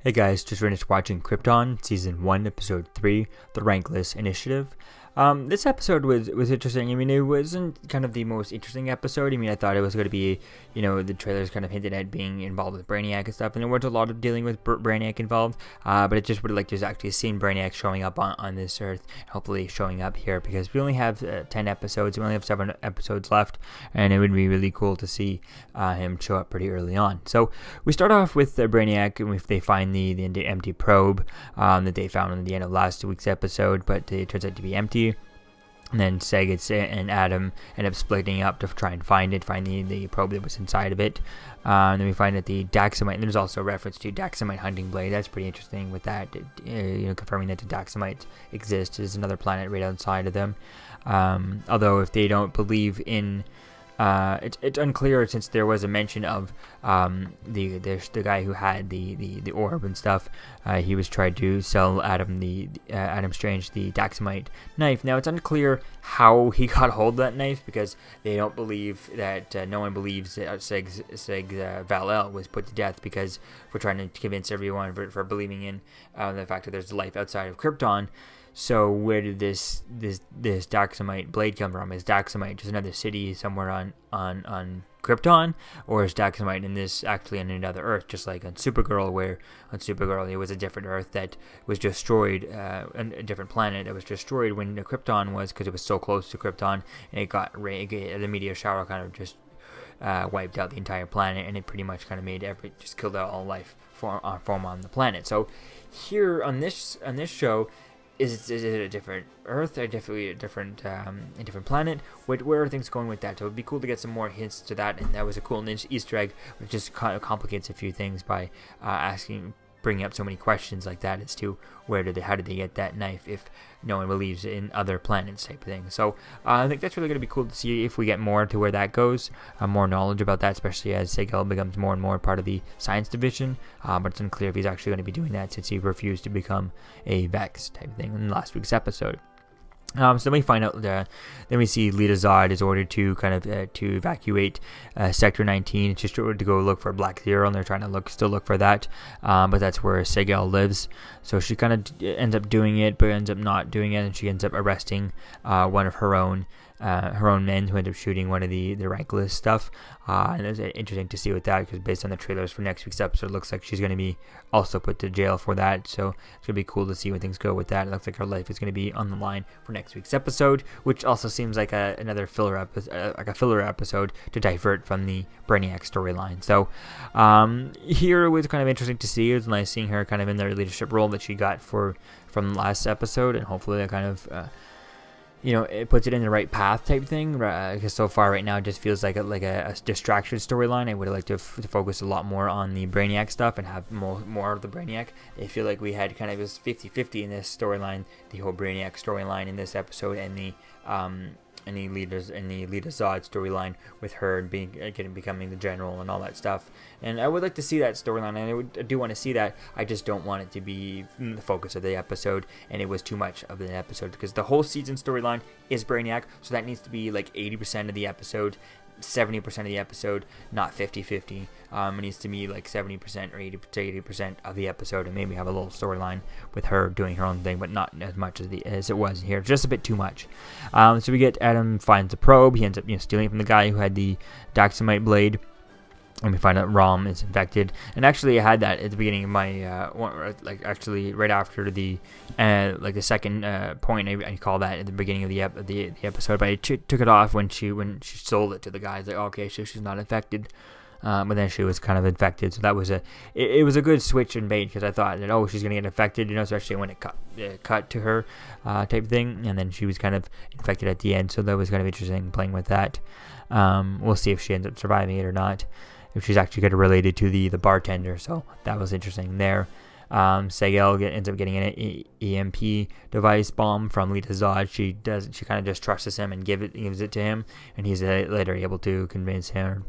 Hey guys, just finished watching Krypton, Season 1, Episode 3, The Rankless Initiative. This episode was interesting. I mean, it wasn't kind of the most interesting episode. I mean, I thought it was going to be, the trailers kind of hinted at being involved with Brainiac and stuff, and there was a lot of dealing with Brainiac involved, but it just would have liked to actually seen Brainiac showing up on this Earth, hopefully showing up here, because we only have 10 episodes, we only have 7 episodes left, and it would be really cool to see him show up pretty early on. So, we start off with Brainiac, and if they find the empty probe that they found at the end of last week's episode, but it turns out to be empty. And then Seg and Adam end up splitting up to try and find the probe that was inside of it. And then we find that the Daxamite, and there's also a reference to Daxamite hunting blade. That's pretty interesting with that, confirming that the Daxamite exists. There's another planet right outside of them. Although if they don't believe in... it's unclear, since there was a mention of the guy who had the orb and stuff. He was trying to sell Adam Strange the Daxamite knife. Now it's unclear how he got hold of that knife, because they don't believe that no one believes that seg-el was put to death, because we're trying to convince everyone for believing in the fact that there's life outside of Krypton. So where did this Daxamite blade come from? Is Daxamite just another city somewhere on Krypton, or is Daxamite in this actually on another Earth, just like on Supergirl, where on Supergirl it was a different Earth that was destroyed, a different planet that was destroyed when Krypton was, because it was so close to Krypton, and the meteor shower kind of just wiped out the entire planet, and it pretty much kind of just killed out all life form on the planet. So here on this show, is it a different Earth, or definitely a different planet? Where are things going with that? So it would be cool to get some more hints to that, and that was a cool Easter egg, which just kind of complicates a few things by bringing up so many questions like that as to how did they get that knife if no one believes in other planets type of thing. So I think that's really going to be cool to see if we get more to where that goes, more knowledge about that, especially as seg-el becomes more and more part of the science division, but it's unclear if he's actually going to be doing that, since he refused to become a Vex type of thing in last week's episode. So then we find out then we see Lita Zod is ordered to to evacuate Sector 19. It's just ordered to go look for Black Zero, and they're trying to look for that. But that's where seg-el lives. So she kind of ends up doing it, but ends up not doing it, and she ends up arresting one of her own men, who end up shooting one of the Rankless stuff. And it's interesting to see with that, because based on the trailers for next week's episode, it looks like she's going to be also put to jail for that. So it's going to be cool to see when things go with that. It looks like her life is going to be on the line for next week's episode, which also seems like another filler episode to divert from the Brainiac storyline. So here it was kind of interesting to see. It was nice seeing her kind of in the leadership role that she got from last episode, and hopefully that kind of it puts it in the right path type thing, because so far right now it just feels like a distraction storyline. I would have liked to focus a lot more on the Brainiac stuff and have more of the Brainiac. I feel like we had kind of, it was 50-50 in this storyline, the whole Brainiac storyline in this episode, and the Lita Zod storyline with her becoming the general and all that stuff. And I would like to see that storyline, and I do want to see that. I just don't want it to be the focus of the episode, and it was too much of the episode, because the whole season storyline is Brainiac, so that needs to be like 80% of the episode, 70% of the episode, not 50-50. It needs to be like 70% or 80% of the episode, and maybe have a little storyline with her doing her own thing, but not as much as it was here. Just a bit too much. So we get Adam finds the probe. He ends up stealing it from the guy who had the Daxamite blade. And we find out Rom is infected. And actually, I had that at the beginning of my, right after the second point. I call that at the beginning of the episode. But I took it off when she sold it to the guy. I was like, okay, so she's not infected. But then she was kind of infected. So that was it was a good switch and bait, because I thought that, she's gonna get infected, especially when it cut to her type thing. And then she was kind of infected at the end. So that was kind of interesting playing with that. We'll see if she ends up surviving it or not, if she's actually kind of related to the bartender. So that was interesting there. Seg-el ends up getting an EMP device bomb from Lita Zod. She kind of just trusts him and gives it to him, and he's later able to convince her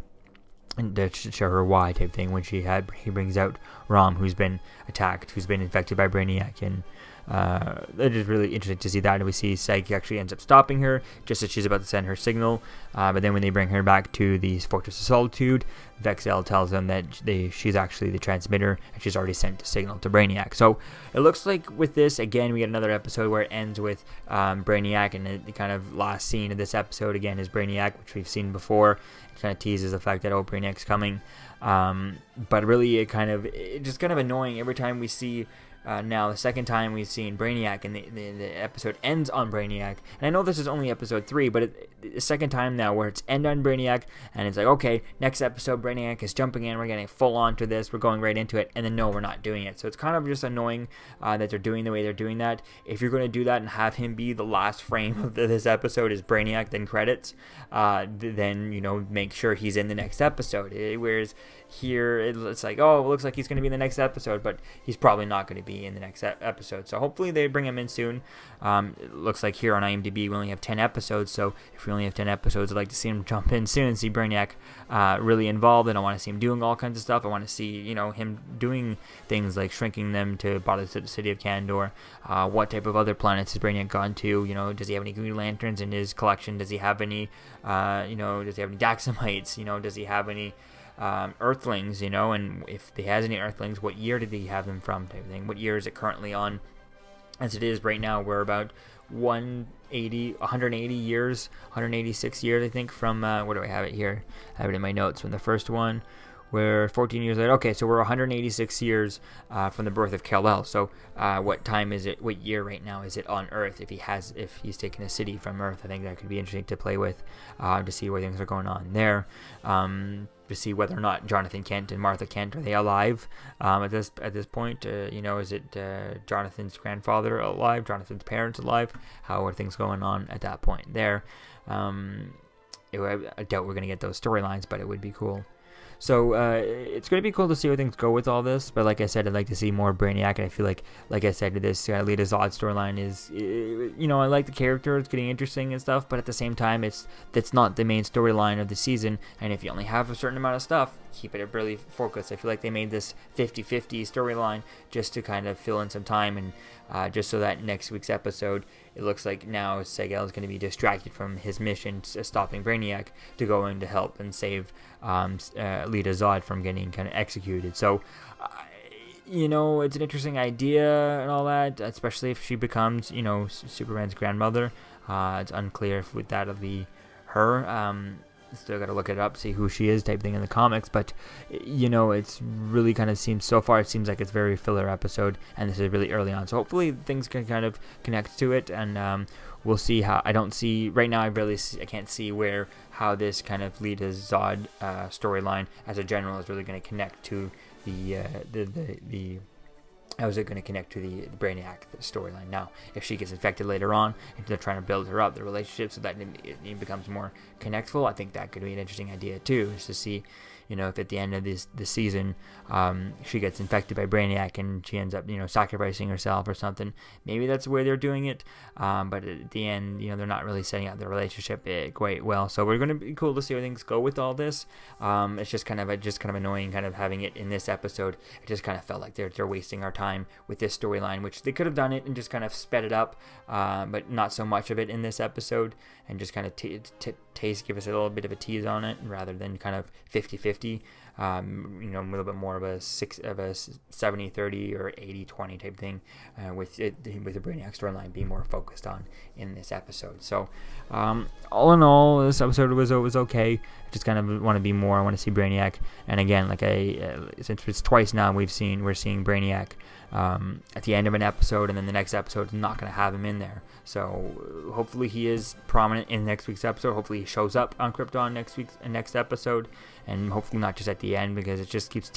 and to show her why type thing, when he brings out Rom, who's been attacked, who's been infected by Brainiac, and it is really interesting to see that. And we see Seg actually ends up stopping her just as she's about to send her signal. But then when they bring her back to the Fortress of Solitude, seg-el tells them that she's actually the transmitter and she's already sent a signal to Brainiac. So it looks like with this, again, we get another episode where it ends with Brainiac, and the kind of last scene of this episode again is Brainiac, which we've seen before. It kind of teases the fact that Brainiac's coming. But really it's just kind of annoying every time we see now the second time we've seen Brainiac, and the episode ends on Brainiac. And I know this is only episode 3, but the second time now where it's end on Brainiac, and it's like, okay, next episode Brainiac is jumping in, we're getting full on to this, we're going right into it, and then no, we're not doing it. So it's kind of just annoying that they're doing the way they're doing that. If you're going to do that and have him be the last frame of this episode is Brainiac, then credits, then make sure he's in the next episode. Whereas here it's like, oh, it looks like he's going to be in the next episode, but he's probably not going to be in the next episode. So hopefully they bring him in soon. It looks like here on IMDb we only have 10 episodes, so if we only have 10 episodes, I'd like to see him jump in soon and see Brainiac really involved. And I want to see him doing all kinds of stuff. I want to see him doing things like shrinking them to bother the city of Kandor. What type of other planets has Brainiac gone to? Does he have any Green Lanterns in his collection? Does he have any does he have any Daxamites? Does he have any Earthlings, and if he has any Earthlings, what year did he have them from, type of thing. What year is it currently on? As it is right now, we're about 180 years, 186 years, I think, from, where do I have it here? I have it in my notes from the first one. We're 14 years later. Okay, so we're 186 years from the birth of Kal-El. So what time is it? What year right now is it on Earth? If he's taken a city from Earth, I think that could be interesting to play with, to see where things are going on there. To see whether or not Jonathan Kent and Martha Kent, are they alive at this point? Is it Jonathan's grandfather alive? Jonathan's parents alive? How are things going on at that point there? I doubt we're going to get those storylines, but it would be cool. So it's going to be cool to see how things go with all this. But like I said, I'd like to see more Brainiac. And I feel like I said, this Lita Zod storyline is, I like the character. It's getting interesting and stuff. But at the same time, that's not the main storyline of the season. And if you only have a certain amount of stuff, keep it really focused. I feel like they made this 50-50 storyline just to kind of fill in some time. And just so that next week's episode, it looks like now seg-el is going to be distracted from his mission, stopping Brainiac, to go in to help and save Lita Zod from getting kind of executed. So, it's an interesting idea and all that, especially if she becomes, Superman's grandmother. It's unclear if that'll be her. Still got to look it up, see who she is, type thing in the comics. But it's really kind of seems like it's very filler episode, and this is really early on. So hopefully things can kind of connect to it, and we'll see how. I don't see right now. I can't see how this kind of Lita Zod storyline as a general is really going to connect to the how is it going to connect to the Brainiac storyline now? If she gets infected later on, and they're trying to build her up, the relationship, so that it becomes more connectful, I think that could be an interesting idea too, is to see, if at the end of this season, she gets infected by Brainiac and she ends up, sacrificing herself or something. Maybe that's the way they're doing it. But at the end, they're not really setting up their relationship quite well. So we're going to be cool to see how things go with all this. It's just kind of annoying, kind of having it in this episode. It just kind of felt like they're wasting our time with this storyline, which they could have done it and just kind of sped it up, but not so much of it in this episode, and just kind of give us a little bit of a tease on it, rather than kind of 50-50, a little bit more of a 70-30 or 80-20 type thing, with the Brainiac storyline being more focused on in this episode. So all in all, this episode was okay. I just kind of want to be more. I want to see Brainiac, and again, since it's twice now we're seeing Brainiac at the end of an episode, and then the next episode is not going to have him in there. So hopefully he is prominent in next week's episode. Hopefully he shows up on Krypton next episode, and hopefully not just at the end, because it just keeps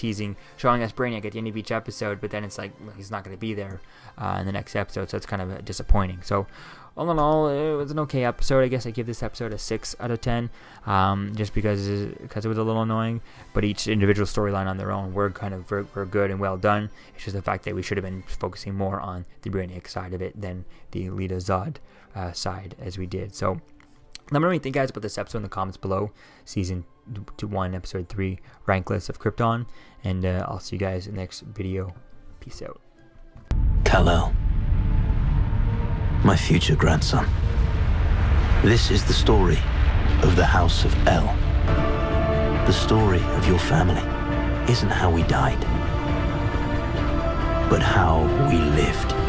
showing us Brainiac at the end of each episode, but then it's like, well, he's not going to be there in the next episode, so it's kind of disappointing. So all in all, it was an okay episode. I guess I give this episode a 6 out of 10, just because it was a little annoying. But each individual storyline on their own were good and well done. It's just the fact that we should have been focusing more on the Brainiac side of it than the Lita Zod side, as we did. So let me know what you think, guys, about this episode in the comments below. Season 1, Episode 3, Rankless of Krypton. And I'll see you guys in the next video. Peace out. Kal-El. my future grandson. This is the story of the House of El. The story of your family isn't how we died, but how we lived.